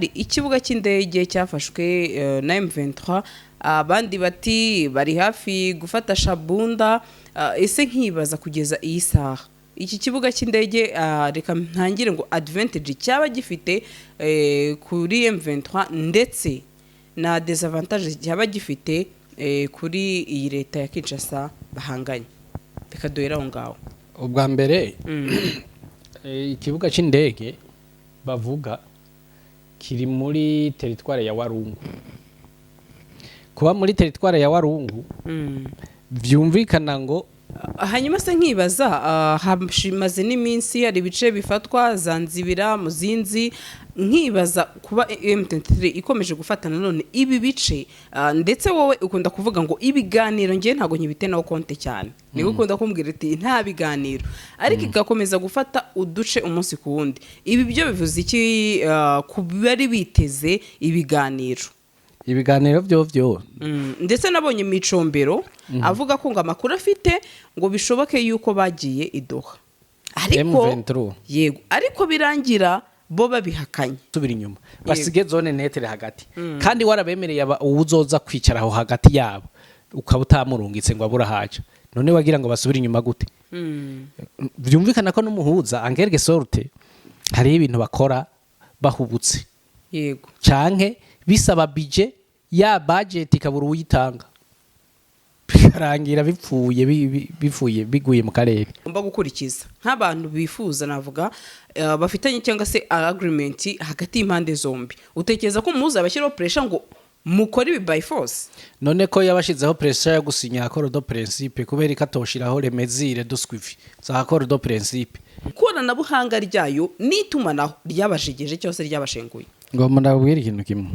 ikibuga cy'indege cyafashwe na M23 abandi bati bari hafi gufata Shabunda ese nkibaza kugeza iyi saha iki kibuga cy'indege reka ntangire ngo advantage cyaba gifite kuri M23 ndetse na disadvantage cyaba gifite kuri iyi leta ya Kinshasa bahanganye reka duhera aho ngaho ubwa mbere ikibuga cy'indege bavuga kiri muri teritware ya Warungu. Kuba muri teritware ya Warungu vyumvikana ngo hanyuma se nkibaza hashimaze n'iminsi hari ibice bifatwa Zanzibira Muzinzi nkibaza kuba M23 ikomeje gufatana none ibi bice ndetse wowe ukunda kuvuga ngo ibiganiro ngiye ntago nkibite nawo konte cyane niwe ukunda kumbwira ati nta biganiro ariko igakomeza gufata uduce umunsi ku wundi ibi byo bivuze iki kubari biteze ibiganiro byo ndetse nabonye Micombero avuga ko ngo amakuru afite ngo bishoboke yuko bagiye idoha ariko yego ariko birangira bo babihakanye tubira inyuma basige zone netere hagati kandi warabemereye uwuzoza kwicara aho hagati yabo ukabutamurungitse ngo abura haca none wagira ngo basubira inyuma gute byumvikana ko n'umuhuza Angerge Sorte hari ibintu bakora bahubutse yego canke bisaba budget ya budget ikabura uyitanga bikarangira bipfuye biguye mu karere umba gukurikiza nk'abantu bifuza navuga bafitanye cyangwa se agreement hagati y'impande zombi utekereza ko muza abashyiraho pressure ngo mukore ibi by force none ko yabashizeho pressure yo gusinya accord de principe kubera ikatoshiraho remezire de suivi za accord de principe korana buhanga ryayo nitumanaho ryabashigeje cyose ryabashenguye ngo murabwira ikintu kimwe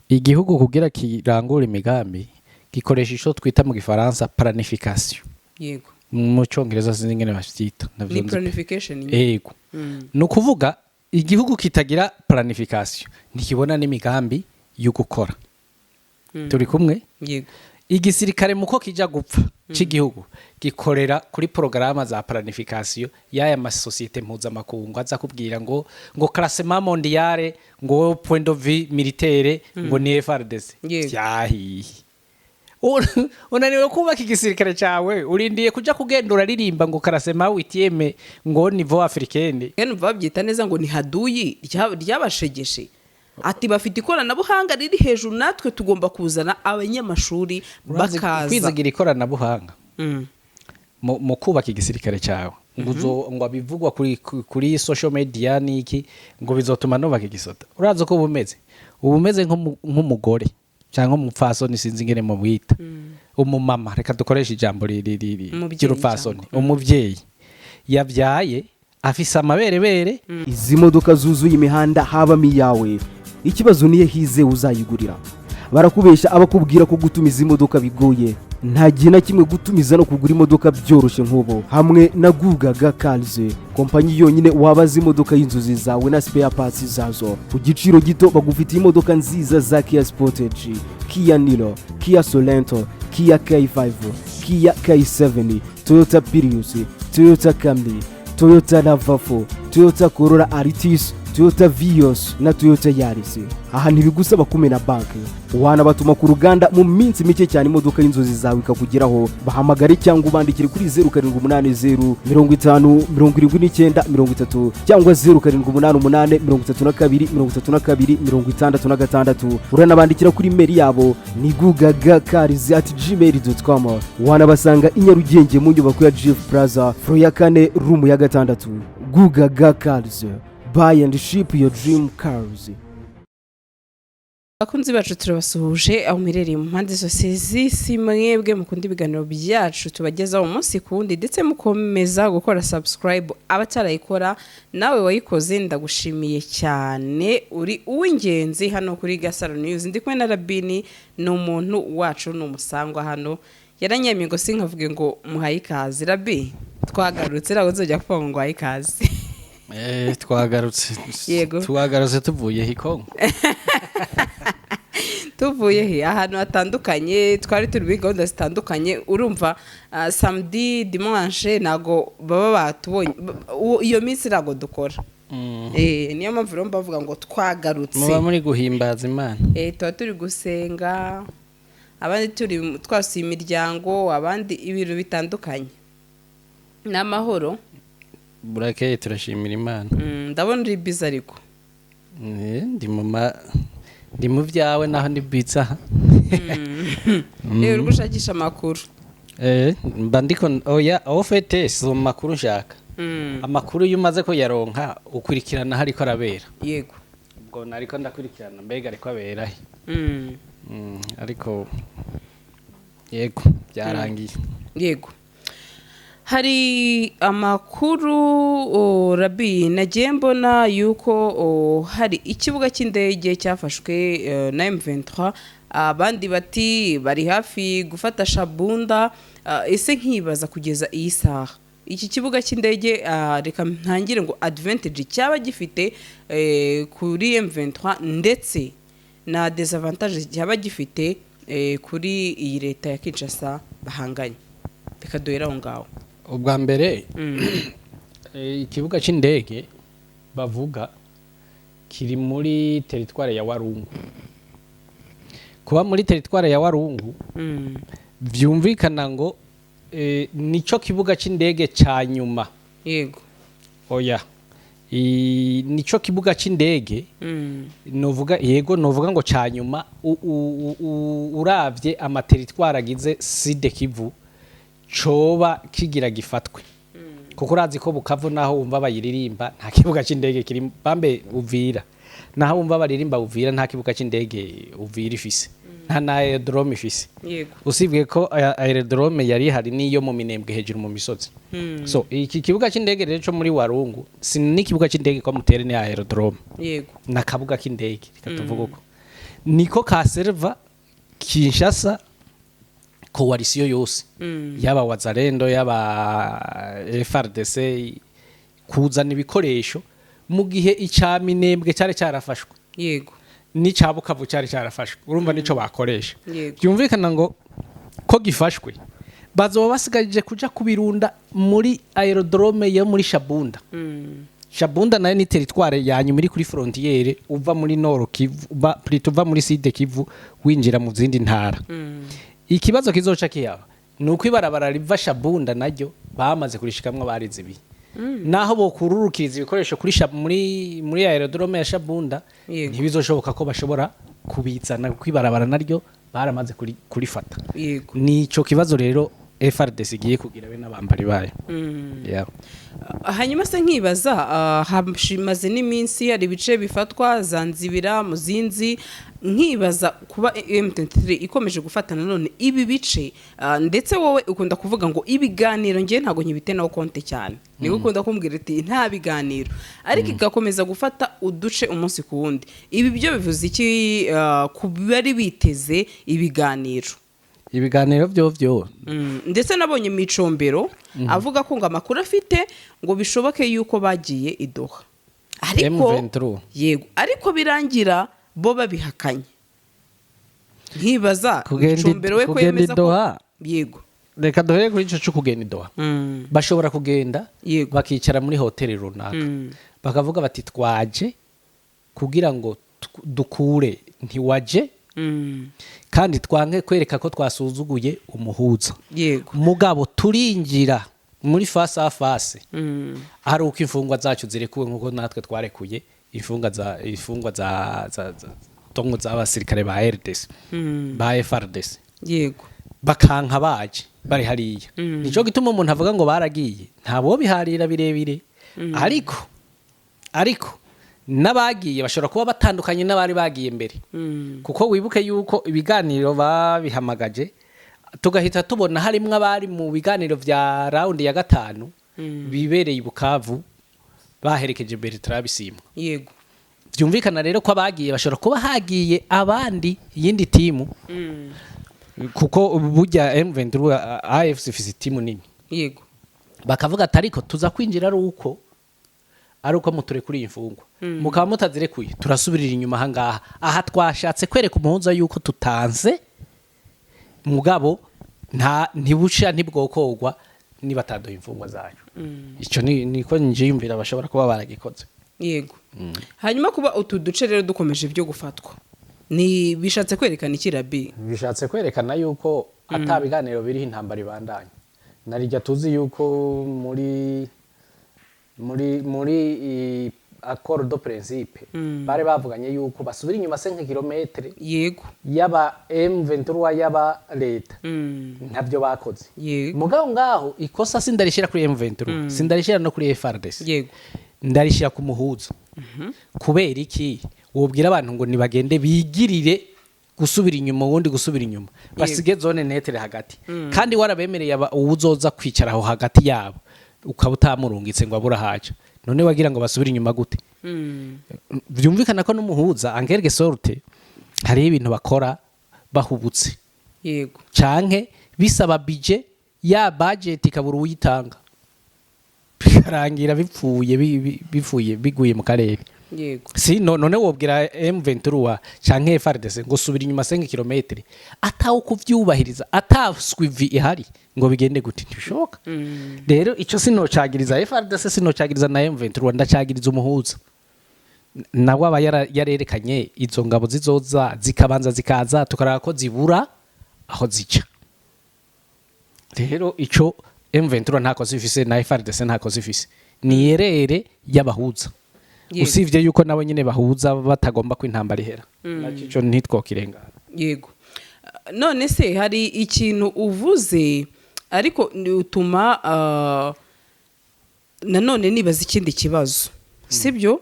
igihugu kugira kirangura imigambi gikoresha isho twita mu gifaransa planification yego mu cyongereza sinzi ngene bashita ni planification yego no kuvuga igihugu kitagira planification ntikibona n'imigambi yo gukora turi kumwe yego igisirikare muko kija gupfa c'igihugu gikorera kuri programa za planification yaya ma societe mpuzamakungu aza kubwira ngo classement mondial ngo point de vue militaire ngo ni FRDC yahi unaniwe kubaka igisirikare cyawe urindiye kuja kugendura ririmba ngo classement witieme ngo niveau africaine yani babyita neza ngo ni haduyi ryabashegeshe ati bafite ikoranabuhanga riri hejuru natwe tugomba kuzana abanyamashuri bakaza kwizigira ikoranabuhanga mu kubaka igisirikare cyawe ngo abivugwa kuri social media niki ngo bizotuma nubaka igisota urazo ko ubumeze nk'umugore cyangwa umupfasoni sinzi ngene mu bwita umumama reka dukoresha ijambo ry'urupfasoni umuvyeyi yabyaye afise amaberebere izi modoka zuzuye imihanda habamo iyawe ikibazo niye hize uzayigurira barakubesha abakubwira ko gutumiza imodoka bigoye nta gihe na kimwe gutumiza no kugura imodoka byoroshye nk'ubo hamwe na Gugaga Cars kompanyi yonyine wabaza imodoka y'inzozi zawe na spare parts zazo ku giciro gito bagufitiye imodoka nziza za Kia Sportage, Kia Niro, Kia Sorento, Kia K5, Kia K7, Toyota Prius, Toyota Camry, Toyota RAV4, Toyota Corolla Altis, Toyota Vios na Toyota Yaris. Aha ntibigusaba kumena banki wanabatuma ku ruganda mu minsi mike cyane imodoka y'inzozi zawe ikakugeraho bahamagare cyangwa ubandikire kuri 0780 50 79 30 cyangwa 0788 32 66 uranabandikira kuri mail yabo ni gugagacars@gmail.com wanabasanga i Nyarugenge mu nyubako ya Jeff Plaza floor ya 4 room ya 6 Gugaga Cars. Buy and ship your dream cars. Abakunzi bacu turabasuhuje aho mirereye mu mpande zose z'isi mwebwe mukunda ibiganiro byacu tubagezaho umunsi kundi ndetse mukomeza gukora subscribe abatarayikora nawe wayikoze ndagushimiye cyane uri uw'ingenzi hano kuri Gasaro News ndi kumwe na Rabini n'umuntu wacu n'umusangwa hano yaranyemye ngo sinkavuge ngo muhaye ikaze Rabi twagarutse rago nzojya kuvuga ngo muhaye ikaze twagarutse tuvuye hikongo tuvuye he ahantu hatandukanye twari turi muri gahunda zitandukanye urumva samedi dimanche nago baba batubonye iyo minsi rago dukora niyo mpamvu rero bavuga ngo twagarutse muba muri guhimbaza imana tuba turi gusenga abandi turi twasuye imiryango abandi ibintu bitandukanye n'amahoro burakeye turashimira imana ndabona uri biza ariko ndi mu byawe naho ndi biza uri gushakisha amakuru mba ndiko oya ofete si mu makuru nshaka amakuru iyo umaze kuyaronka ukurikirana hariko arabera yego ubwo nariko ndakurikirana mbega ariko abera he ariko yego byarangiye yego hari amakuru Rabi nagiye mbona yuko hari ikibuga cy'indege cyafashwe na M23 abandi bati bari hafi gufata Shabunda ese nkibaza kugeza iyi saha iki kibuga cy'indege reka ntangire ngo advantage cyaba gifite kuri M23 ndetse na disadvantage cyaba gifite kuri iyi leta ya Kinshasa bahanganye reka duhera aho ngaho ubwa mbere ikibuga cy'indege bavuga kiri muri teritware ya Warungu kuba muri teritware ya Warungu byumvikana ngo nico kibuga cy'indege cya nyuma yego oya nico kibuga cy'indege novuga yego novuga ngo cya nyuma uravye amateritware agize Sud Kivu coba kigira gifatwe kuko urazi ko Bukavu naho wumva bayiririmba nta kibuga cy'indege kiri bambe Uvira naho wumva baririmba Uvira nta kibuga cy'indege Uvira ifise nta na aerodrome ifise yego usibwe ko aerodrome yari hari niyo mu Minembwe hejuru mu misozi so iki kibuga cy'indege rero cyo muri Warungu si n'ikibuga cy'indege ko mutere ni aerodrome yego nakabuga k'indege rikatuvuga ko niko ka serva Kinshasa coalition yose yaba Wazalendo yaba FRDC kuzana ibikoresho mu gihe icya Minembwe cyari cyarafashwe yego n'icya Bukavu cyari cyarafashwe urumva nico bakoresha Yego. byumvikana ngo ko gifashwe bazoba basigaje kuja kubirunda muri aerodrome yo muri Shabunda Shabunda nayo ni teritware yanyu muri kuri frontiere uva muri Nord Kivu uva muri Sud Kivu winjira mu zindi ntara ikibazo kizoca kiyaba nuko ibarabara riva Shabunda naryo bamaze kurishikamwe barizibi naho bokururukiriza ibikoresho kuri muri aerodrome ya Shabunda Yego. ntibizoshoboka ko bashobora kubizana kwibarabara naryo baramaze kurifata yego nico kibazo rero FRDC igiye kugira be n'abambari bayo yeah. hanyuma se nkibaza hashimaze n'iminsi hari ibice bifatwa Zanzibira Muzinzi nkibaza kuba M23 ikomeje gufata nanone ibi bice ndetse wowe ukunda kuvuga ngo ibiganiro ngiye ntago nkibite nawo konte cyane niwe ukunda kumbwira ati nta biganiro ariko igakomeza gufata uduce umunsi ku wundi ibi byo bivuze iki ku bari biteze ibiganiro byo ndetse nabonye Micombero avuga ko ngo amakuru afite ngo bishoboke yuko bagiye idoha ariko M23 yego ariko birangira bo babihakanye nkibaza Micombero we ko yemeza ko yego reka duhere kuri ico cyo kugenda idoha bashobora kugenda Yego. bakicara muri hoteli runaka bakavuga bati twaje kugira ngo dukure ntiwaje kandi twange kwereka ko twasuzuguye umuhuza yego mugabo turinjira muri face à face hari uko imfungwa zacu zirekuwe nkuko natwe twarekuye imfungwa za tongo z'abasirikare ba RDC ba FRDC yego bakanka baje bari hariya nico gituma umuntu avuga ngo baragiye ntabo biharira birebire ariko n'abagiye bashobora kuba batandukanye n'abari bagiye mbere kuko wibuke yuko ibiganiro babihamagaje tugahita tubona harimwe abari mu biganiro vya round ya 5 bibereye Bukavu baherekeje Bertrand Bisimwa yego byumvikana rero ko abagiye bashobora kuba hagiye abandi yindi timu kuko burya M23 AFC ifise timu nini yego bakavuga atariko tuza kwinjira ari uko muture kuri imfungwa mukaba mutazirekuye turasubirira inyuma hangaha aha twashatse kwereka umuhuza yuko tutanze mugabo ntibusha ntibwokogwa niba tadoha imfungwa zacu ico niko nje yumvira bashobora kuba baragikoze yego hanyuma kuba utu duce rero dukomeje byo gufatwa ni bishatse kwerekana ikirabi bishatse kwerekana yuko atabiganiro biriho intambara ibandanya narijya tuzi yuko muri accord de principe bari bavuganye yuko basubira inyuma 5 km yego yaba M23 yaba leta ntabyo bakoze mugabo ngaho ikosa sindarishira kuri M23 sindarishira no kuri FARDC yego ndarishira ku muhuza kubera iki wobwira abantu ngo nibagende bigirire gusubira inyuma wundi gusubira inyuma basige zone netere hagati kandi warabemereye uwuzoza kwicara aho hagati yabo ukaba utamurungitse ngo abura haca none wagira ngo basubire inyuma gute byumvikana ko n'umuhuza angerge sorte hari ibintu bakora bahubutse yego canke bisaba budget ya budget ikabura uyitanga bikarangira bipfuye biguye mu karere yego si none wobwira M23 canke FARDC ngo subira inyuma 5 km atawo kuvyubahiriza ataswivi ihari ngo bigende gute ntibishoboka rero ico sinocagiriza FARDC sinocagiriza na M23 ndacagiriza umuhuza nawe aba yarerekanye izo ngabo zizoza zikabanza zikaza tukaraba ko zibura aho zica rero ico M23 ntako zifise na FARDC ntako zifise ni yerere y'abahuza usivye yuko nabo nyine bahuza batagomba ko intambara ihera nacico ntitwokirengana yego none se hari ikintu uvuze ariko utuma nanone nibaza ikindi kibazo sibyo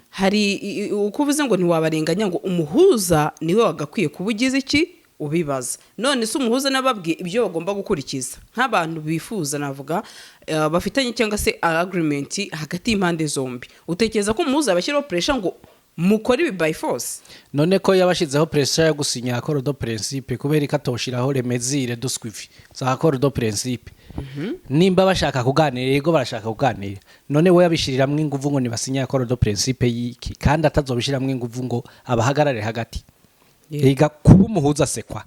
hari uko uvuze ngo ntiwabarenganya ngo umuhuza niwe wagakwiye kuba ugize iki ubibaza none se umuhuza nababwiye ibyo bagomba gukurikiza nk'abantu bifuza navuga bafitanye cyangwa se agreement hagati y'impande zombi utekereza ko umuhuza abashyiraho pressure ngo mukore ibi by force none ko yabashizeho pressure yo gusinya accord de principe kubera ikatoshiraho remezire de suivi za accord de principe nimba bashaka kuganira yego barashaka kuganira none we yabishiriramwe inguvu ngo nibasinya accord de principe yiki kandi atazobishiramwe inguvu ngo abahagarare hagati ega kuba umuhuza sekwa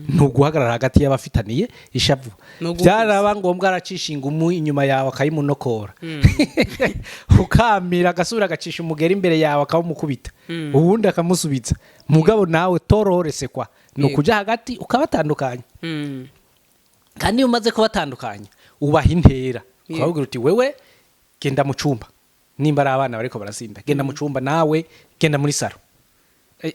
ntuguhagarara hagati y'abafitaniye ishavu byaraba ngombwa aracisha ingumu inyuma yawe akayimunokora ukamira agasubira agacisha umugeri imbere yawe akawumukubita ubundi akamusubiza mugabo nawe torore sekwa nukuja hagati ukabatandukanya kandi umaze kubatandukanya ubaha intera ukabwira uti wewe genda mu cumba nimba ari abana bariko barasinda genda mu cumba nawe genda muri saro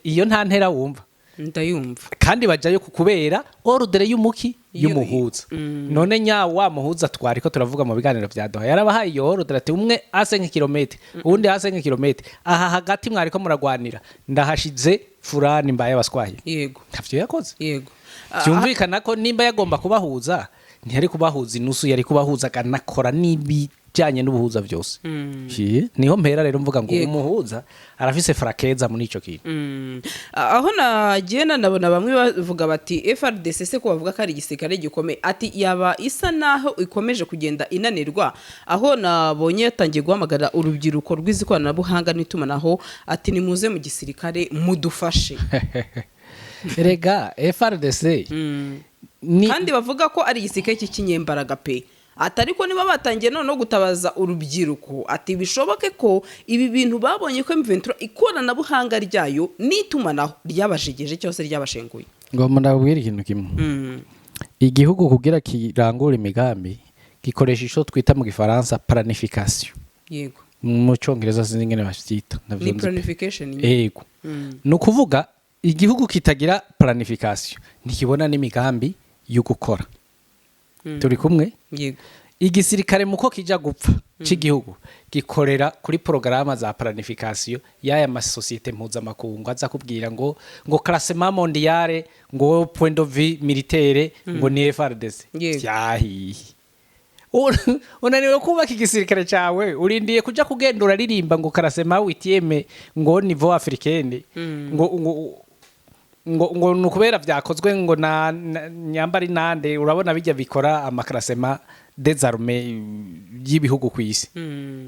iyo nta ntera wumva ndayumva kandi bajayo kubera ordre y'umuki y'umuhuza none nyawo wa muhuza twariko turavuga mu biganiro bya Doha yarabahaye iyo ordre ati umwe ase nk'ikilometero ubundi ase nk'ikilometero aha hagati mwariko muragwanira ndahashize furani mbaye baswaye yego ntavyo yakoze yego cyumvikana ko nimba yagomba kubahuza ntiyari kubahuza inusu yari kubahuza kanakora n'ibijanye n'ubuhuza byose niho mpera rero mvuga ngo umuhuza arafise frakeza muri ico kintu aho nagiye nabona bamwe bavuga bati FARDC se ko bavuga ko ari igisirikare gikomeye ati yaba isa naho ikomeje kugenda inanirwa aho nabonye yatangiye guhamagara urubyiruko rw'izikoranabuhanga n'itumanaho ati nimuze mu gisirikare mudufashe Rega FARDC kandi bavuga ko ari igisirikare cy'ikinyembaraga pe atari ko niba batangiye none gutabaza urubyiruko ati bishoboke ko ibi bintu babonye ko M23 ikoranabuhanga ryayo n'itumanaho ryabashigeje cyose ryabashenguye ngo ndabwira ikintu kimwe igihugu kugira kirangura imigambi gikoresha ico twita mu gifaransa planification yego mu cyongereza sinzi ngene bashita ni planification yego no kuvuga igihugu kitagira planification ntikibona n'imigambi yo gukora turi kumwe yego igisirikare muko kija gupfa c'igihugu gikorera kuri programa za planification yaya masosiyete mpuzamakungu aza kubwira ngo classement mondial ngo point de vue militaire ngo ni FARDC yahi unaniwe kubaka igisirikare cyawe urindiye kuja kugendura ririmba ngo classement witieme ngo niveau africaine ngo nukubera vyakozwe ngo na nyambari nande urabona bijya bikora amakrasema des armées y'ibihugu kwisi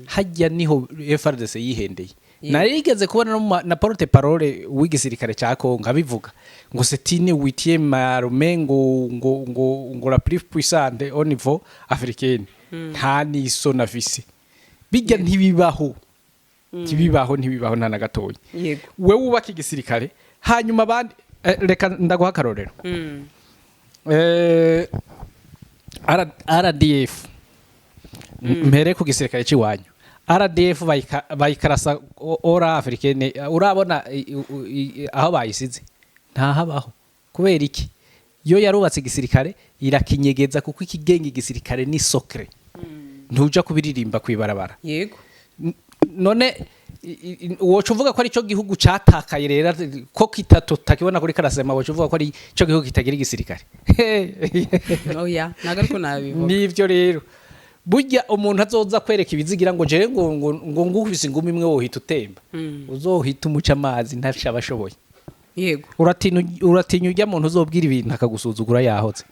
hajya niho FARDC yihendeye narigeze kubona na porte parole w'igisirikare cya Kongo abivuga ngo setine witiye marume ngo la plus puissante au niveau africain nta niso nafise bijya ntibibaho ntibibaho nta na gatoya yego we wubaka igisirikare hanyuma abandi reka ndaguha akarorero RDF mbere ku gisirikare cy'iwanyu RDF bayikarasa ora africaine urabona aho bayisize ntahabaho kubera iki yo yarubatse igisirikare irakinyegeza kuko ikigenga igisirikare ni socre ntuja kubiririmba kwibarabara yego none wocu uvuga ko ari cyo gihugu catakaye rero ko kitatu takibona kuri karasema wocu uvuga ko ari cyo gihugu kitagira igisirikare oya nagaruko nabivuga nivyo rero burya umuntu azoza kwereka ibizigira ngo jewe ngo ngukubise ingumi imwe wohita utemba uzohita umuca amazi ntafisha abashoboye yego uratinya ujya muntu uzobwira ibintu akagusuzugura yahotse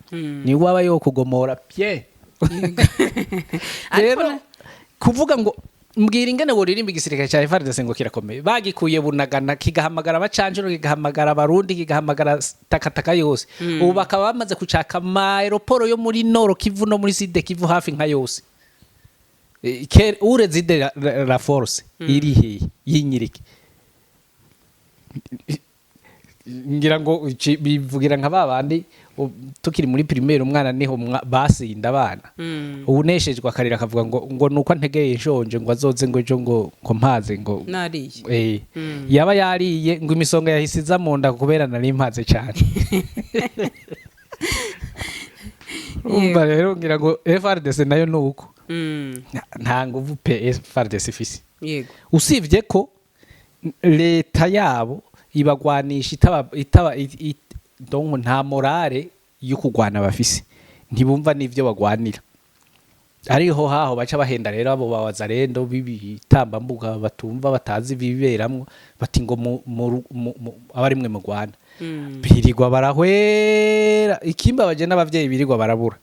ni waba yo kugomora pye rero kuvuga ngo mbwira ingene woririmba igisirikare cya FARDC ngo kirakomeye bagikuye bunagana kigahamagara abacanjuro kigahamagara abarundi kigahamagara takataka yose ubu bakaba bamaze kucaka aeroporo yo muri Nord Kivu no muri Sud Kivu hafi nka yose ureze de la force iri he yinyirike ngira ngo bivugira nka babandi tukiri muri primaire umwana niho basinda abana ubuneshejwe akarira akavuga ngo nuko ntegeye nshonje ngo azoze ngo ejo ngo mpaze ngo nariye yaba yariye ngo imisonga yahisiza mu nda kubera nari mpaze cyane umva rero ngira ngo FARDC nayo nuko nta nguvu pe FARDC ifise yego usivye ko leta yabo ibagwanisha itaba donc nta morale yo kugwana bafise ntibumva n'ivyo bagwanira ariho haho baca bahenda rero abo bawazarendo bibitambambuga batumva batazi biberamwo bati ngo abarimwe mu Rwanda birirwa barahwera ikimba baje n'abavyeyi birirwa barabura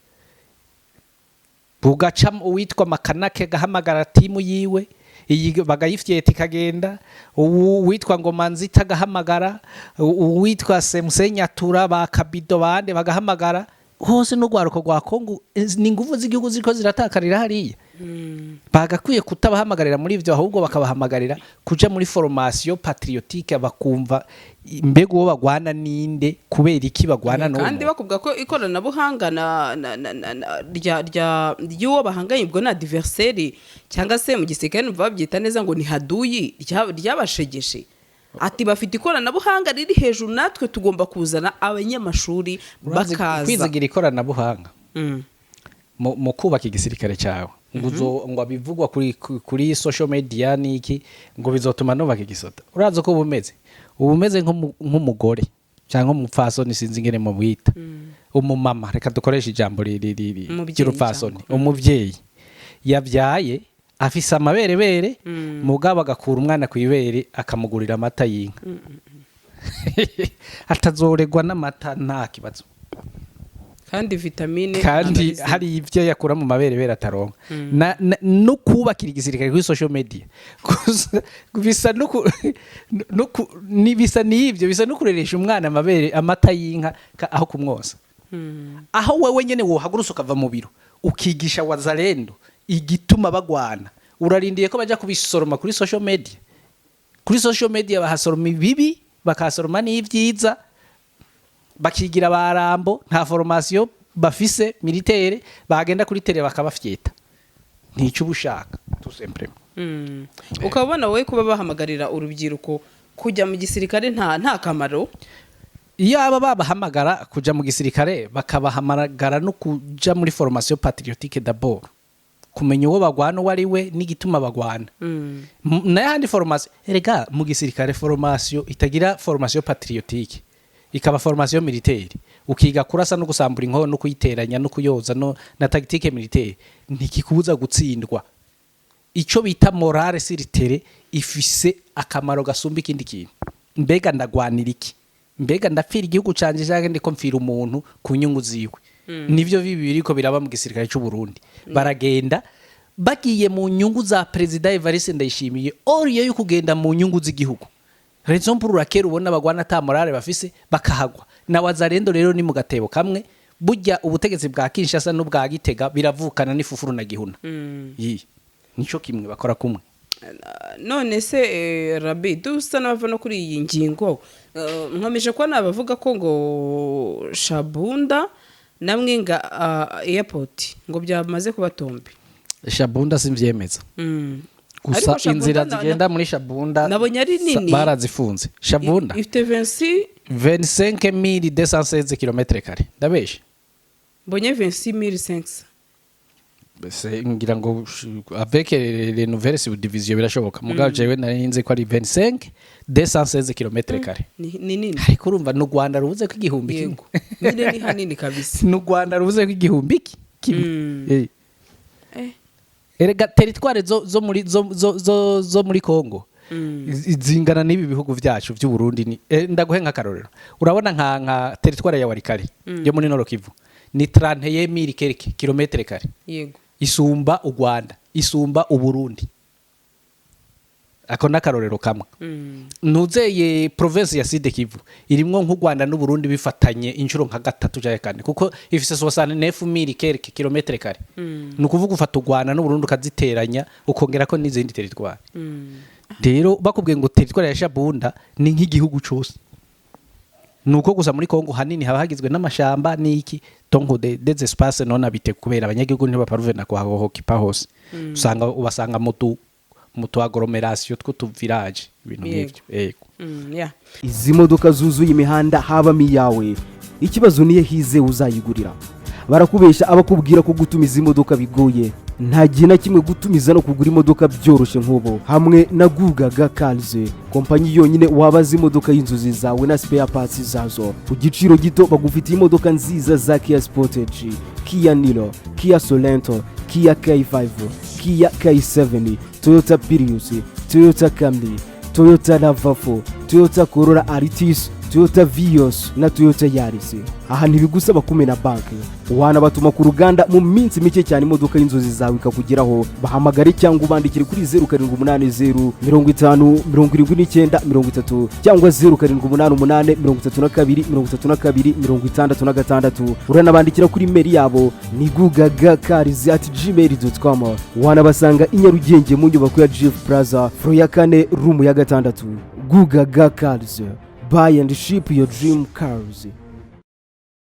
bugaca uwitwa Makanake gahamagara timu yiwe iyi bagayifyeta ikagenda uwitwa ngo Manzita gahamagara uwitwa Semusenyatura bakabido bande bagahamagara hose n'ugwaruko gwa Kongo ni nguvu z'igihugu ziko ziratakarira hariya bagakwiye kutabahamagarira muri ivyo ahubwo bakabahamagarira kuja muri formation patriotique bakumva mbego wo bagwana ninde kubera iki bagwana no kandi bakubwa ko ikoranabuhanga ry'uwo bahanganye ubwo na adversaire cyangwa se mu gisirikare numva babyita neza ngo ni haduyi ryabashegeshe ati bafite ikoranabuhanga riri hejuru natwe tugomba kuzana abanyamashuri bakaza kwizigira ikoranabuhanga mu kubaka igisirikare cyawe ngo abivugwa kuri social media niki ngo bizotuma nubaka igisota uraza ko ubumeze nk'umugore cyangwa umupfasoni sinzi ngene mu bwita umumama reka dukoresha ijambo ry'urupfasoni umuvyeyi yabyaye afise amaberebere mugabo agakura umwana ku ibere akamugurira amata y'inka atazoregwa n'amata nta kibazo kandi vitamine kandi hari ivyo yakura mu maberebere ataronka no kubakira igisirikare kuri social media bisa bisa no kureresha umwana amabere amata y'inka aho kumwosa aho wewe nyene wohagurusa ukava mu biro ukigisha wazalendo igituma bagwana urarindiye ko baja kubisoroma kuri social media bahasoroma ibibi bakasoroma n'ivyiza bakigira barambo nta formation bafise militaire bagenda kuri tele bakabafyeta ntico ubushaka tout simplement ukabona wowe kuba bahamagarira urubyiruko kujya mu gisirikare nta kamaro iyo aba babahamagara kuja mu gisirikare bakabahamagara no kuja muri formation patriotique d'abord kumenya uwo bagwana uwo ari we n'igituma bagwana n'ayandi formation erega mu gisirikare formation itagira formation patriotique ikaba formation militaire ukiga kurasa no gusambura inkono no kuyiteranya no kuyoza no na tactique militaire ntikikubuza gutsindwa ico bita morale siritere ifise akamaro gasumba ikindi kintu mbega ndagwanira iki mbega ndapfira igihugu canje cyangwa ndiko mfira umuntu ku nyungu ziwe nivyo biriko biraba mu gisirikare cy'u Burundi baragenda bagiye mu nyungu za president Evariste Ndayishimiye oriyo yo kugenda mu nyungu z'igihugu raison pour laquelle ubona bagwana ata morale bafise bakahagwa na wazarendo rero ni mu gatebo kamwe burya ubutegetsi bwa Kinshasa n'ubwa Gitega biravukana n'ifufuru na gihuna nico kimwe bakora kumwe none se Rabi dusa n'abava no kuri iyi ngingo nkomeje kuba nabavuga ko ngo Shabunda na Mwinga airport ngo byamaze kuba tombe. Shabunda simvyemeza gusa inzira zigenda muri Shabunda nabonye ari nini barazifunze. Shabunda ifite 25216 km². Ndabeshe mbonye 26500 bese ngira ngo avec les nouvelles subdivisions birashoboka mugabo jewe narinze ko ari 25216 km². ni nini ariko urumva no Rwanda rubuze ko igihumbi kimwe ni hanini kabisa no Rwanda rubuze ko igihumbi kimwe. Erega territoire zo muri Kongo izingana n'ibi bihugu byacu by'u Burundi ni ndaguhe nka karorero urabona nka territoire ya Walikale yo muri Nord Kivu ni 31000 km². Yego isumba u Rwanda isumba u Burundi ako nakarorero kamwe. Nuzeye province ya Sud Kivu irimwo nk'u Rwanda n'u Burundi bifatanye inshuro nka gatatu cyangwa kane kuko ifise 69000 km². Nukuvuga ufata u Rwanda n'u Burundi ukaziteranya ukongera ko n'izindi territoire. Rero bakubwiye ngo territoire ya Shabunda ni nk'igihugu cyose. Nuko gusa muri Kongo hanini haba hagizwe n'amashamba n'iki tongo des espaces non habités kubera abanyagihugu ntibaparuve kwa hokipa hose. Usanga ubasanga mutu agglomeration tw'utu village ibintu nk'ibyo. Yego izi modoka zuzuye imihanda habamo iyawe ikibazo niye hize uzayigurira. Barakubesha abakubwira ko gutumiza imodoka bigoye. Nta gihe na kimwe gutumiza no kugura imodoka byoroshye nk'ubu. Hamwe na Gugaga Cars, kompanyi yonyine wabaza imodoka y'inzozi zawe na spare parts zazo ku giciro gito. Bagufitiye imodoka nziza za Kia Sportage, Kia Niro, Kia Sorento, Kia K5, Kia K7, Toyota Prius, Toyota Camry, Toyota RAV4, Toyota Corolla Altis, Toyota Vios na Toyota Yaris. Aha ntibigusaba kumena banki, wanabatuma ku ruganda mu minsi mike cyane imodoka y'inzozi zawe ikakugeraho. Bahamagare cyangwa ubandikire kuri 0780 50 79 30 cyangwa 0788 32 66. Uranabandikira kuri mail yabo ni gugagacars@gmail.com. Wanabasanga i Nyarugenge mu nyubako ya Jeff Plaza floor ya 4 room ya 6. Gugaga Cars, buy and ship your dream cars.